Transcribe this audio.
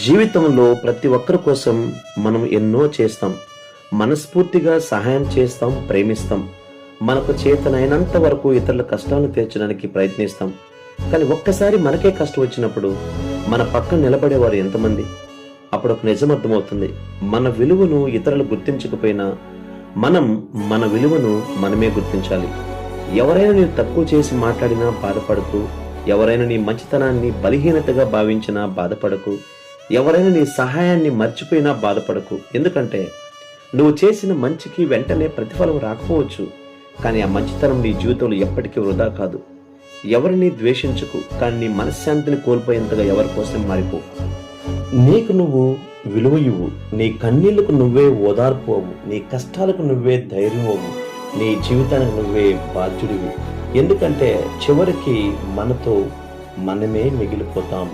జీవితంలో ప్రతి ఒక్కరి కోసం మనం ఎన్నో చేస్తాం. మనస్ఫూర్తిగా సహాయం చేస్తాం, ప్రేమిస్తాం. మనకు చేతనైనంత వరకు ఇతరుల కష్టాలను తీర్చడానికి ప్రయత్నిస్తాం. కానీ ఒక్కసారి మనకే కష్టం వచ్చినప్పుడు మన పక్కన నిలబడేవారు ఎంతమంది? అప్పుడు ఒక నిజం అర్థమవుతుంది. మన విలువను ఇతరులు గుర్తించకపోయినా మనం మన విలువను మనమే గుర్తించాలి. ఎవరైనా నేను తక్కువ చేసి మాట్లాడినా బాధపడకు. ఎవరైనా నీ మంచితనాన్ని బలహీనతగా భావించినా బాధపడకు. ఎవరైనా నీ సహాయాన్ని మర్చిపోయినా బాధపడకు. ఎందుకంటే నువ్వు చేసిన మంచికి వెంటనే ప్రతిఫలం రాకపోవచ్చు, కానీ ఆ మంచితనం నీ జీవితంలో ఎప్పటికీ వృధా కాదు. ఎవరిని ద్వేషించకు, కానీ నీ మనశ్శాంతిని కోల్పోయేంతగా ఎవరి కోసం మారిపో. నీకు నువ్వు విలువ ఇవ్వు. నీ కన్నీళ్లకు నువ్వే ఓదార్పు అవ్వు. నీ కష్టాలకు నువ్వే ధైర్యం అవ్వు. నీ జీవితానికి నువ్వే బాధ్యుడివి. ఎందుకంటే చివరికి మనతో మనమే మిగిలిపోతాం.